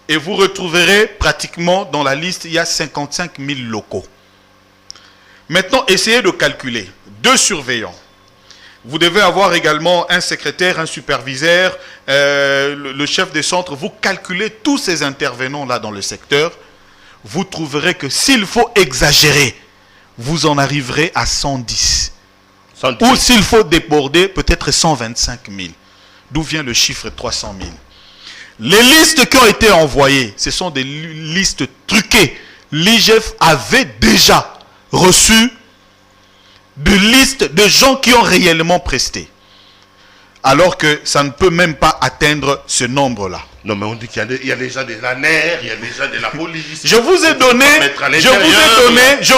Et vous retrouverez pratiquement dans la liste, il y a 55 000 locaux. Maintenant, essayez de calculer. 2 surveillants. Vous devez avoir également un secrétaire, un superviseur, le chef des centres. Vous calculez tous ces intervenants-là dans le secteur. Vous trouverez que s'il faut exagérer, vous en arriverez à 110. Ou s'il faut déborder, peut-être 125 000. D'où vient le chiffre 300 000. Les listes qui ont été envoyées, ce sont des listes truquées. L'IGF avait déjà reçu de liste de gens qui ont réellement presté. Alors que ça ne peut même pas atteindre ce nombre-là. Non, mais on dit qu'il y a des gens de l'ANER, il y a des gens de la police. Je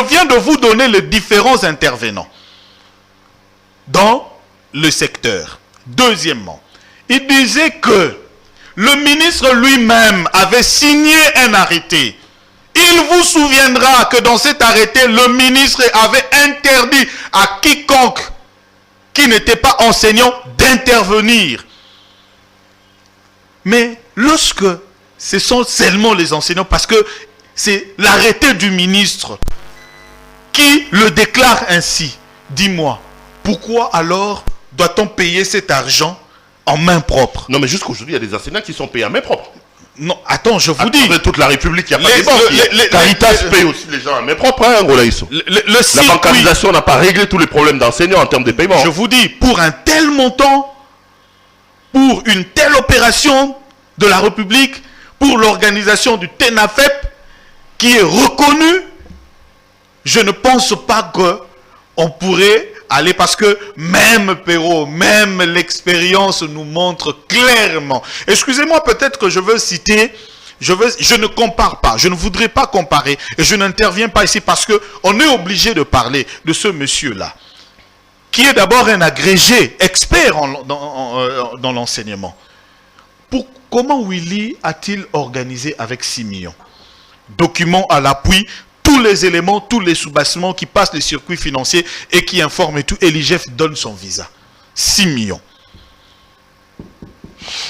viens de vous donner les différents intervenants dans le secteur. Deuxièmement, il disait que le ministre lui-même avait signé un arrêté. Il vous souviendra que dans cet arrêté, le ministre avait interdit à quiconque qui n'était pas enseignant d'intervenir. Mais lorsque ce sont seulement les enseignants, parce que c'est l'arrêté du ministre qui le déclare ainsi, dis-moi, pourquoi alors doit-on payer cet argent en main propre? Non, mais jusqu'aujourd'hui, il y a des enseignants qui sont payés en main propre. Non, attends, je vous dis. Avec toute la République, il n'y a pas de banque. Caritas paye aussi les gens en main propre, hein, Ngolaïso. La bancarisation n'a pas réglé tous les problèmes d'enseignants en termes de paiement. Je vous dis, pour un tel montant, pour une telle opération de la République, pour l'organisation du TENAFEP, qui est reconnue, je ne pense pas qu'on pourrait aller, parce que même Perrault, même l'expérience nous montre clairement. Excusez-moi, peut-être que je veux citer, je ne compare pas, je ne voudrais pas comparer, et je n'interviens pas ici parce qu'on est obligé de parler de ce monsieur-là, qui est d'abord un agrégé, expert dans l'enseignement. Comment Willy a-t-il organisé avec 6 millions? Documents à l'appui, tous les éléments, tous les sous-bassements qui passent les circuits financiers et qui informent et tout, et l'IGF donne son visa. 6 millions.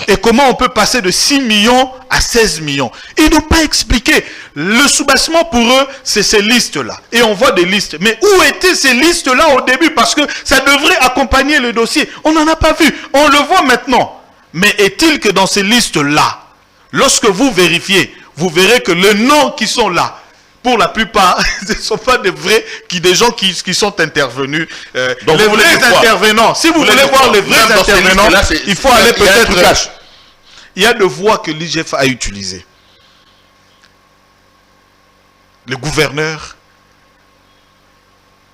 Et comment on peut passer de 6 millions à 16 millions? Ils n'ont pas expliqué. Le sous-bassement pour eux, c'est ces listes-là. Et on voit des listes. Mais où étaient ces listes-là au début? Parce que ça devrait accompagner le dossier. On n'en a pas vu. On le voit maintenant. Mais est-il que dans ces listes-là, lorsque vous vérifiez, vous verrez que les noms qui sont là, pour la plupart, ce ne sont pas des gens qui sont intervenus. Donc les vrais intervenants, si vous voulez voir les vrais intervenants, il faut aller peut-être... Il y a 2 voies que l'IGF a utilisées. Les gouverneurs,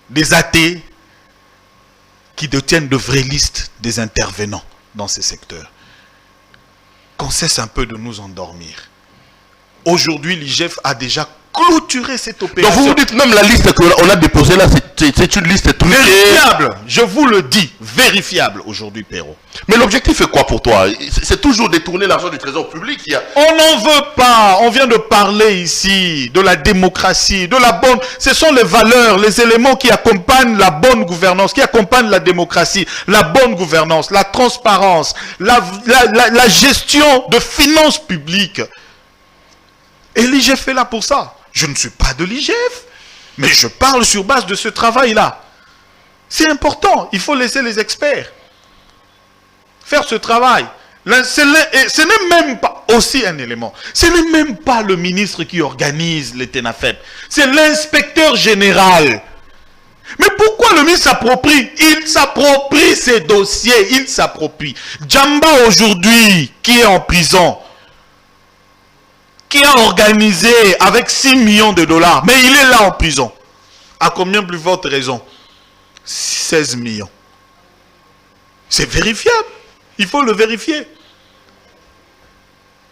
des athées, qui détiennent de vraies listes des intervenants dans ces secteurs. Qu'on cesse un peu de nous endormir. Aujourd'hui, l'IGF a déjà clôturé cette opération. Donc vous dites même la liste qu'on a déposée là, c'est une liste truquée. Vérifiable, je vous le dis, vérifiable aujourd'hui, Perrault. Mais l'objectif est quoi pour toi? C'est toujours détourner l'argent du trésor public. On n'en veut pas. On vient de parler ici de la démocratie, de la bonne... Ce sont les valeurs, les éléments qui accompagnent la bonne gouvernance, qui accompagnent la démocratie, la bonne gouvernance, la transparence, la gestion de finances publiques. Et l'IGF est là pour ça. Je ne suis pas de l'IGF, mais je parle sur base de ce travail-là. C'est important. Il faut laisser les experts faire ce travail. Ce n'est même pas aussi un élément. Ce n'est même pas le ministre qui organise les TENAFEP. C'est l'inspecteur général. Mais pourquoi le ministre s'approprie? Il s'approprie ces dossiers. Il s'approprie. Djamba aujourd'hui, qui est en prison, qui a organisé avec 6 millions de dollars, mais il est là en prison. À combien plus forte raison? 16 millions. C'est vérifiable. Il faut le vérifier.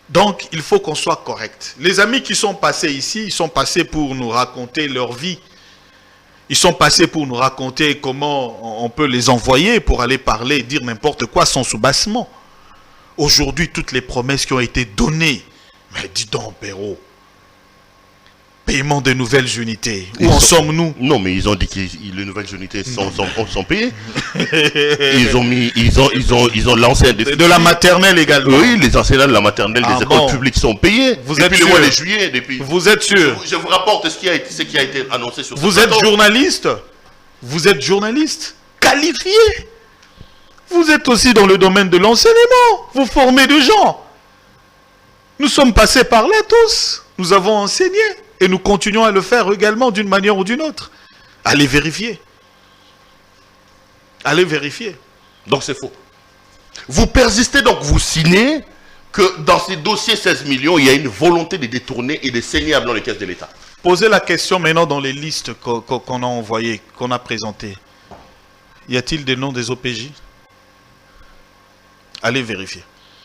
Donc, il faut qu'on soit correct. Les amis qui sont passés ici, ils sont passés pour nous raconter leur vie. Ils sont passés pour nous raconter comment on peut les envoyer pour aller parler et dire n'importe quoi sans sous-bassement. Aujourd'hui, toutes les promesses qui ont été données, mais dis donc, Perrault, paiement de nouvelles unités. Où en sommes-nous? Non, mais ils ont dit que les nouvelles unités sont payées. Ils ont lancé un défi. De la maternelle également. Oui, les enseignants de la maternelle des écoles publiques sont payés. Vous êtes depuis le mois de juillet. Vous êtes sûr? Je vous rapporte ce qui a été annoncé sur ce Vous êtes journaliste? Vous êtes journaliste qualifié. Vous êtes aussi dans le domaine de l'enseignement. Vous formez des gens. Nous sommes passés par là tous. Nous avons enseigné. Et nous continuons à le faire également d'une manière ou d'une autre. Allez vérifier. Allez vérifier. Donc c'est faux. Vous persistez donc, vous signez que dans ces dossiers 16 millions, il y a une volonté de détourner et de saigner dans les caisses de l'État. Posez la question maintenant dans les listes qu'on a envoyées, qu'on a présentées. Y a-t-il des noms des OPJ? Allez vérifier.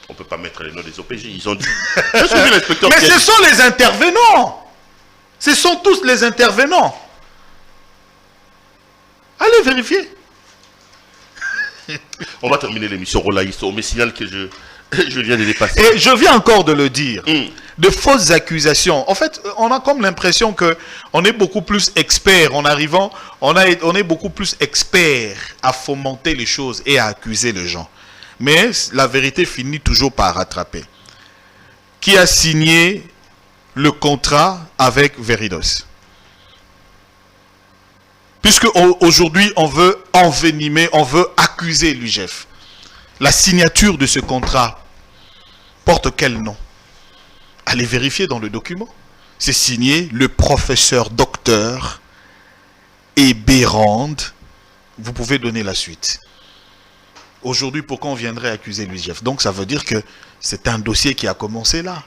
On ne peut pas mettre les noms des OPJ. Ils ont dit. J'ai suivi l'inspecteur. Mais ce sont les intervenants. Ce sont tous les intervenants. Allez vérifier. On va terminer l'émission. Rolaïs, on me signale que je viens de dépasser. Et je viens encore de le dire. De fausses accusations. En fait, on a comme l'impression que on est beaucoup plus expert en arrivant. On est beaucoup plus expert à fomenter les choses et à accuser les gens. Mais la vérité finit toujours par rattraper. Qui a signé le contrat avec Veridos? Puisque aujourd'hui, on veut envenimer, on veut accuser l'UGF. La signature de ce contrat porte quel nom? Allez vérifier dans le document. C'est signé le professeur docteur Eberand. Vous pouvez donner la suite. Aujourd'hui, pourquoi on viendrait accuser l'UGF? Donc ça veut dire que c'est un dossier qui a commencé là,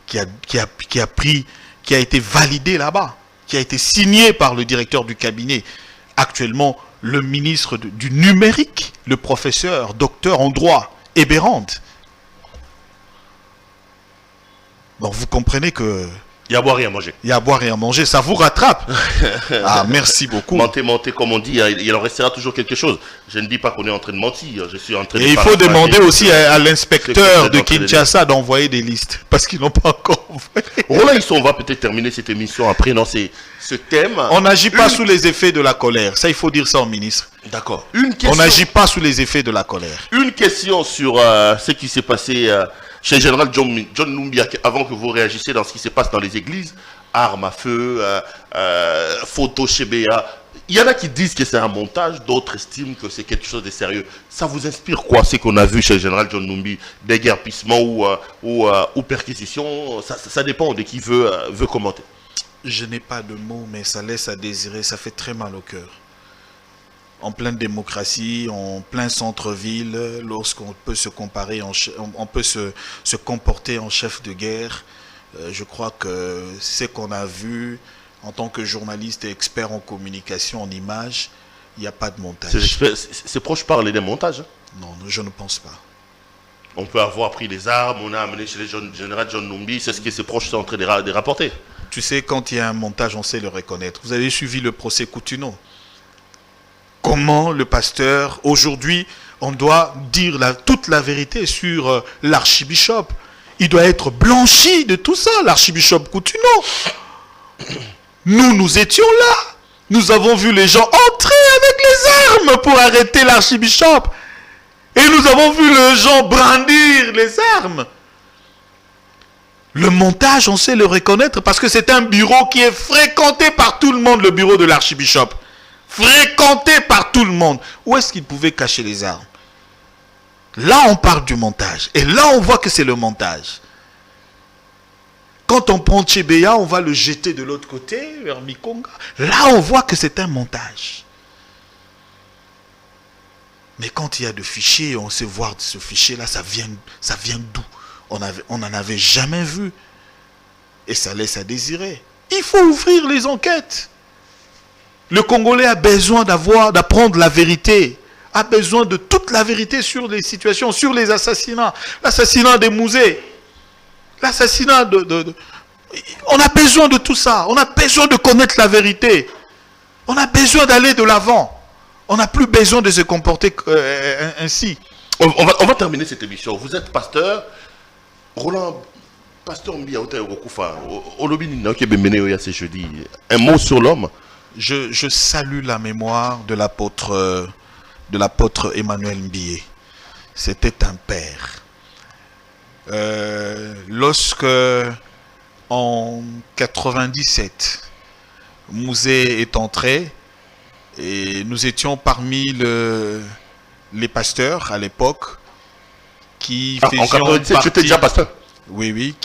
qui a été validé là-bas, qui a été signé par le directeur du cabinet, actuellement le ministre du numérique, le professeur, docteur en droit, Eberand. Donc vous comprenez que... Il y a à boire et à manger. Il y a à boire et à manger, ça vous rattrape. Ah, merci beaucoup. Mentez, comme on dit, il en restera toujours quelque chose. Je ne dis pas qu'on est en train de mentir, je suis en train de... Et il faut demander aussi à l'inspecteur de Kinshasa d'envoyer des listes, parce qu'ils n'ont pas encore envoyé. Voilà, on va peut-être terminer cette émission après, non, c'est ce thème. On n'agit pas sous les effets de la colère, ça il faut dire ça au ministre. D'accord. On n'agit pas sous les effets de la colère. Une question sur ce qui s'est passé... chez le général John Numbi, avant que vous réagissiez dans ce qui se passe dans les églises, armes à feu, photos chez Béa, il y en a qui disent que c'est un montage, d'autres estiment que c'est quelque chose de sérieux. Ça vous inspire quoi, ce qu'on a vu chez le général John Numbi, déguerpissement ou perquisition? Ça dépend de qui veut commenter. Je n'ai pas de mots, mais ça laisse à désirer, ça fait très mal au cœur. En pleine démocratie, en plein centre-ville, lorsqu'on peut se comparer, on peut se comporter en chef de guerre, je crois que ce qu'on a vu en tant que journaliste et expert en communication, en images, il n'y a pas de montage. C'est proche parler des montages. Non, je ne pense pas. On peut avoir pris des armes, on a amené chez le général John Numbi, c'est ce que ces proches sont en train de rapporter. Tu sais, quand il y a un montage, on sait le reconnaître. Vous avez suivi le procès Coutinho. Comment le pasteur, aujourd'hui, on doit dire toute la vérité sur l'archibishop. Il doit être blanchi de tout ça, l'archibishop Coutinho. Nous étions là. Nous avons vu les gens entrer avec les armes pour arrêter l'archibishop. Et nous avons vu les gens brandir les armes. Le montage, on sait le reconnaître parce que c'est un bureau qui est fréquenté par tout le monde, le bureau de l'archibishop. Fréquenté par tout le monde. Où est-ce qu'il pouvait cacher les armes? Là, on parle du montage. Et là, on voit que c'est le montage. Quand on prend Tchebeya, on va le jeter de l'autre côté, vers Mikonga. Là, on voit que c'est un montage. Mais quand il y a de fichiers, on sait voir ce fichier-là, ça vient d'où? On n'en avait jamais vu. Et ça laisse à désirer. Il faut ouvrir les enquêtes. Le Congolais a besoin d'apprendre la vérité, a besoin de toute la vérité sur les situations, sur les assassinats, l'assassinat des Mouzé, l'assassinat de... On a besoin de tout ça, on a besoin de connaître la vérité, on a besoin d'aller de l'avant, on n'a plus besoin de se comporter ainsi. On va terminer cette émission. Vous êtes pasteur, Roland, pasteur Mbia Okufa, c'est jeudi. Un mot sur l'homme. Je salue la mémoire de l'apôtre Emmanuel Mbié. C'était un père. Lorsque, en 97, Mouzé est entré, et nous étions parmi les pasteurs à l'époque qui faisaient... En 97, tu étais déjà pasteur? Oui.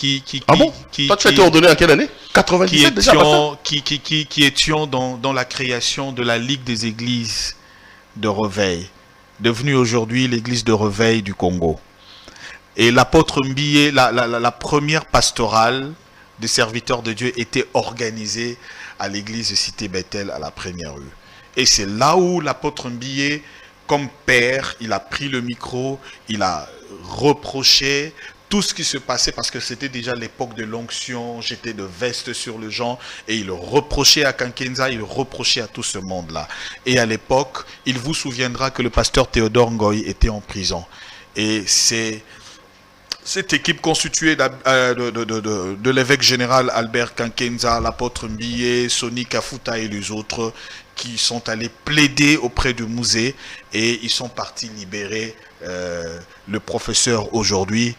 Ah bon? Toi, tu as été ordonné en quelle année? 97 déjà, pasteur? Qui étions dans la création de la Ligue des Églises de Réveil, devenue aujourd'hui l'Église de Réveil du Congo. Et l'apôtre Mbié, la première pastorale des serviteurs de Dieu était organisée à l'église Cité Bethel à la Première Rue. Et c'est là où l'apôtre Mbilé, comme père, il a pris le micro, il a reproché tout ce qui se passait, parce que c'était déjà l'époque de l'onction, j'étais de veste sur le gens, et il reprochait à Kankenza, il reprochait à tout ce monde-là. Et à l'époque, il vous souviendra que le pasteur Théodore Ngoy était en prison. Et c'est cette équipe constituée de l'évêque général Albert Kankenza, l'apôtre Mbilé, Sonny Kafuta et les autres qui sont allés plaider auprès du musée, et ils sont partis libérer le professeur aujourd'hui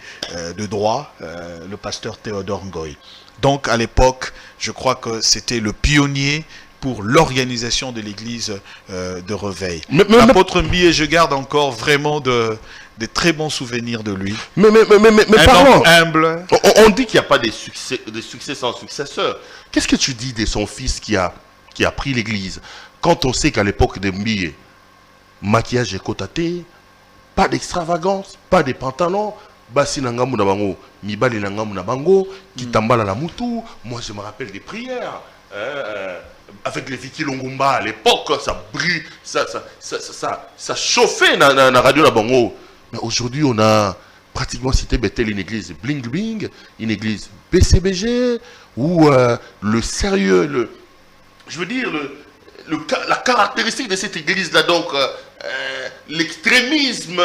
de droit, le pasteur Théodore Ngoy. Donc à l'époque, je crois que c'était le pionnier pour l'organisation de l'église de Reveil. L'apôtre Mbilé, je garde encore vraiment de très bons souvenirs de lui. Mais un parlons. homme humble. On dit qu'il n'y a pas de succès sans successeur. Qu'est-ce que tu dis de son fils qui a pris l'église? Quand on sait qu'à l'époque de Mbilé, maquillage écotaté, pas d'extravagance, pas de pantalons, basi nangamu na bango, mibali nangamu na bango, kitambala la mutu. Moi je me rappelle des prières. Avec les Viki Longumba à l'époque, ça brille, ça chauffait dans la radio la bango. Mais aujourd'hui, on a pratiquement cité Bethel, une église bling bling, une église BCBG, où le sérieux, je veux dire, la caractéristique de cette église-là, donc, l'extrémisme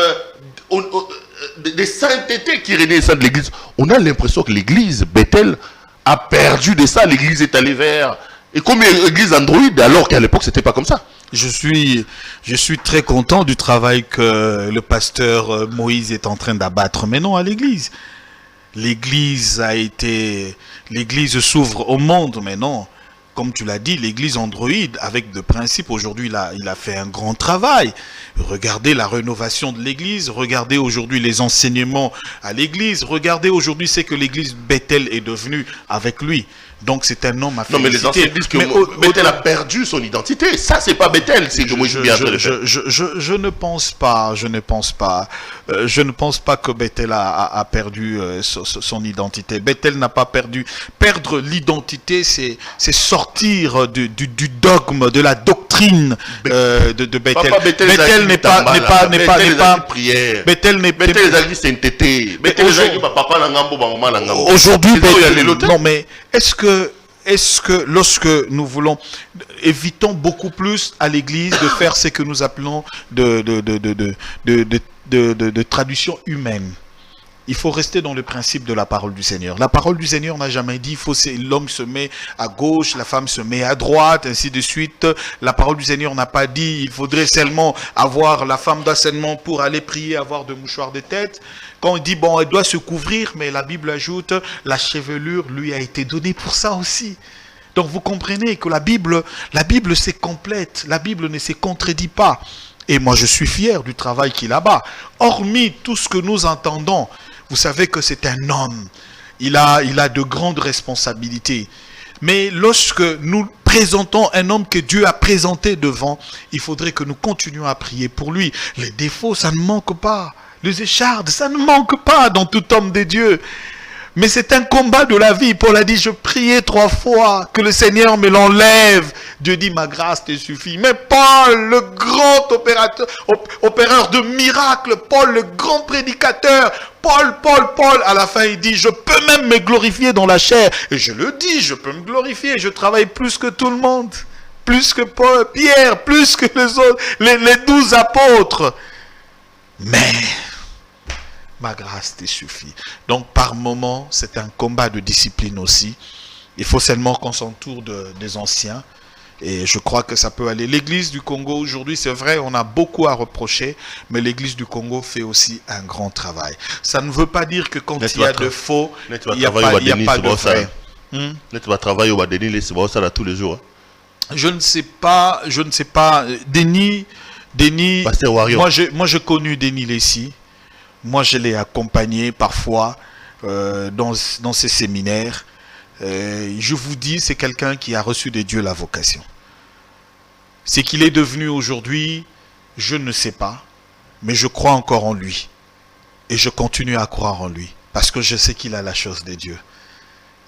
des saintetés qui régnent au sein de l'église, on a l'impression que l'église Bethel a perdu de ça, l'église est allée vers... Et comme l'église Android, alors qu'à l'époque, c'était pas comme ça. Je suis très content du travail que le pasteur Moïse est en train d'abattre. Mais non, à l'église. L'église s'ouvre au monde, mais non. Comme tu l'as dit, l'église Android, avec de principes, aujourd'hui, il a fait un grand travail. Regardez la rénovation de l'église, regardez aujourd'hui les enseignements à l'église, regardez aujourd'hui ce que l'église Bethel est devenue avec lui. Donc c'est un homme à féliciter. Non, mais les anciens disent que Bethel a perdu son identité. Ça, c'est pas Bethel, c'est que moi je ne pense pas. Je ne pense pas que Bethel a perdu son identité. Bethel n'a pas perdu. Perdre l'identité, c'est sortir du dogme, de la doctrine de Bethel. Bethel n'est pas Bethel n'est pas aujourd'hui. Non, mais est-ce que lorsque nous voulons, évitons beaucoup plus à l'église de faire ce que nous appelons de traduction humaine. Il faut rester dans le principe de la parole du Seigneur. La parole du Seigneur n'a jamais dit l'homme se met à gauche, la femme se met à droite, ainsi de suite. La parole du Seigneur n'a pas dit il faudrait seulement avoir, la femme doit seulement pour aller prier, avoir de mouchoirs de tête. Quand on dit bon, elle doit se couvrir, mais la Bible ajoute la chevelure lui a été donnée pour ça aussi. Donc vous comprenez que la Bible c'est complète. La Bible ne se contredit pas. Et moi je suis fier du travail qu'il a bas. Hormis tout ce que nous entendons, vous savez que c'est un homme. Il a de grandes responsabilités. Mais lorsque nous présentons un homme que Dieu a présenté devant, il faudrait que nous continuions à prier pour lui. Les défauts, ça ne manque pas. Les échardes, ça ne manque pas dans tout homme de Dieu. Mais c'est un combat de la vie. Paul a dit, je priais 3 fois que le Seigneur me l'enlève. Dieu dit, ma grâce te suffit. Mais Paul, le grand opérateur de miracles, Paul, le grand prédicateur, Paul, à la fin il dit, je peux même me glorifier dans la chair. Et je le dis, je peux me glorifier. Je travaille plus que tout le monde. Plus que Paul, Pierre, plus que les autres, les 12 apôtres. Mais ma grâce te suffit. Donc par moment, c'est un combat de discipline aussi. Il faut seulement qu'on s'entoure des anciens. Et je crois que ça peut aller. L'église du Congo aujourd'hui, c'est vrai, on a beaucoup à reprocher, mais l'église du Congo fait aussi un grand travail. Ça ne veut pas dire que quand il y a de faux, il n'y a pas de vrai. Tu vas travailler au Denis, c'est ça là tous les jours. Je ne sais pas. Denis, moi j'ai connu Denis Lessi. Moi, je l'ai accompagné parfois dans ces séminaires. Je vous dis, c'est quelqu'un qui a reçu de Dieu la vocation. Ce qu'il est devenu aujourd'hui, je ne sais pas, mais je crois encore en lui. Et je continue à croire en lui, parce que je sais qu'il a la chose de Dieu.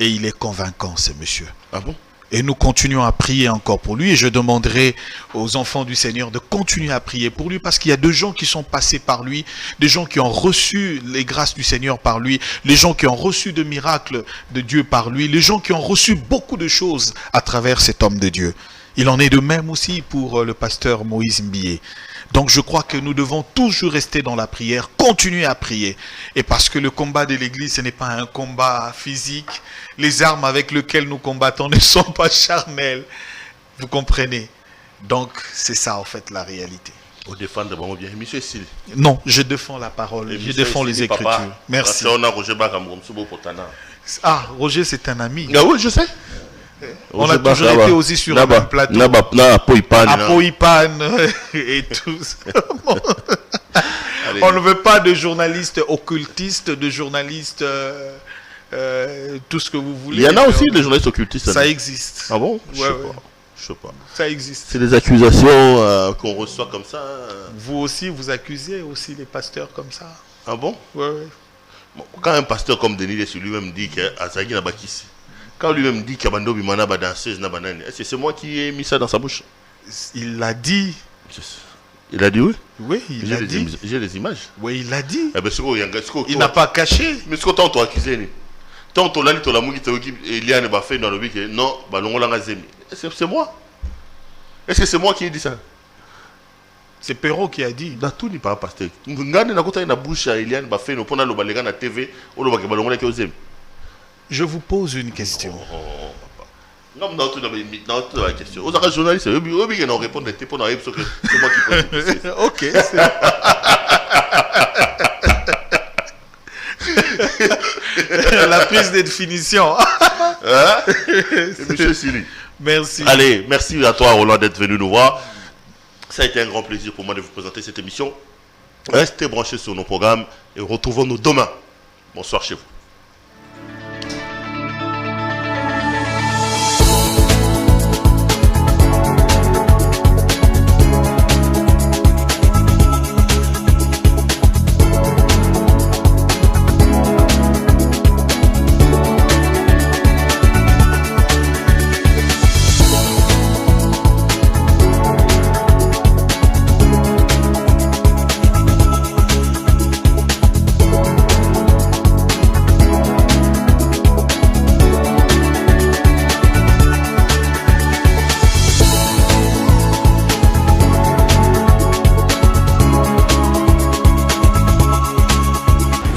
Et il est convaincant, ce monsieur. Ah bon? Et nous continuons à prier encore pour lui. Et je demanderai aux enfants du Seigneur de continuer à prier pour lui, parce qu'il y a des gens qui sont passés par lui, des gens qui ont reçu les grâces du Seigneur par lui, les gens qui ont reçu de miracles de Dieu par lui, les gens qui ont reçu beaucoup de choses à travers cet homme de Dieu. Il en est de même aussi pour le pasteur Moïse Mbié. Donc je crois que nous devons toujours rester dans la prière, continuer à prier. Et parce que le combat de l'Église, ce n'est pas un combat physique. Les armes avec lesquelles nous combattons ne sont pas charnelles. Vous comprenez? Donc c'est ça en fait la réalité. Au défendre vraiment bien. Monsieur Sil. Non, je défends la parole, je défends les Écritures. Papa, merci. Ah, Roger c'est un ami. Ah oui, je sais. On a toujours été aussi sur un même plateau. Apoipan et tout ça. On ne veut pas de journalistes occultistes, de journalistes tout ce que vous voulez. Il y en a aussi des journalistes occultistes. Ça existe. Ah bon? Je sais pas. Ça existe. C'est des accusations qu'on reçoit comme ça. Vous aussi, vous accusez aussi les pasteurs comme ça. Ah bon? Oui. Bon, quand un pasteur comme Denis Lessu lui-même dit qu'Azagi n'a pas qu'ici. Quand lui-même dit qu'Abando Bimana ba danseuse na banane, est-ce que c'est moi qui ai mis ça dans sa bouche? Il l'a dit. Il a dit oui? Oui, il a dit. J'ai les images. Oui, il l'a dit. Eh ben, il n'a pas caché. Mais ce que tu as accusé, tant que tu as dit il y a un fait dans le week-end, non, c'est moi. Est-ce que c'est moi qui ai dit ça? C'est Perrault qui a dit. Dans tout n'est pas pasteur. Ngane na kota na bouche à Eliane ba fait no pona lo balega na TV, o lo ba balongola ki ozem. Je vous pose une question. Non, toute la question. Aux arrêts journalistes, ils n'ont répondu pour nous c'est moi qui pose. Ok. La prise de définition. Monsieur Sili. Merci. Allez, merci à toi, Roland, d'être venu nous voir. Ça a été un grand plaisir pour moi de vous présenter cette émission. Restez branchés sur nos programmes et retrouvons-nous demain. Bonsoir chez vous.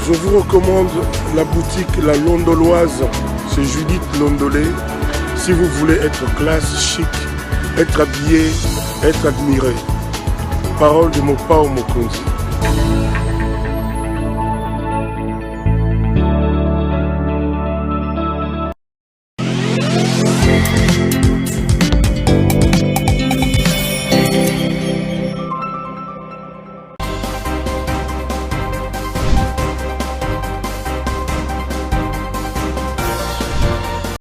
Je vous recommande la boutique La Londoloise, c'est Judith Londolé. Si vous voulez être classe, chic, être habillé, être admiré. Parole de mon Pao Mokonzi.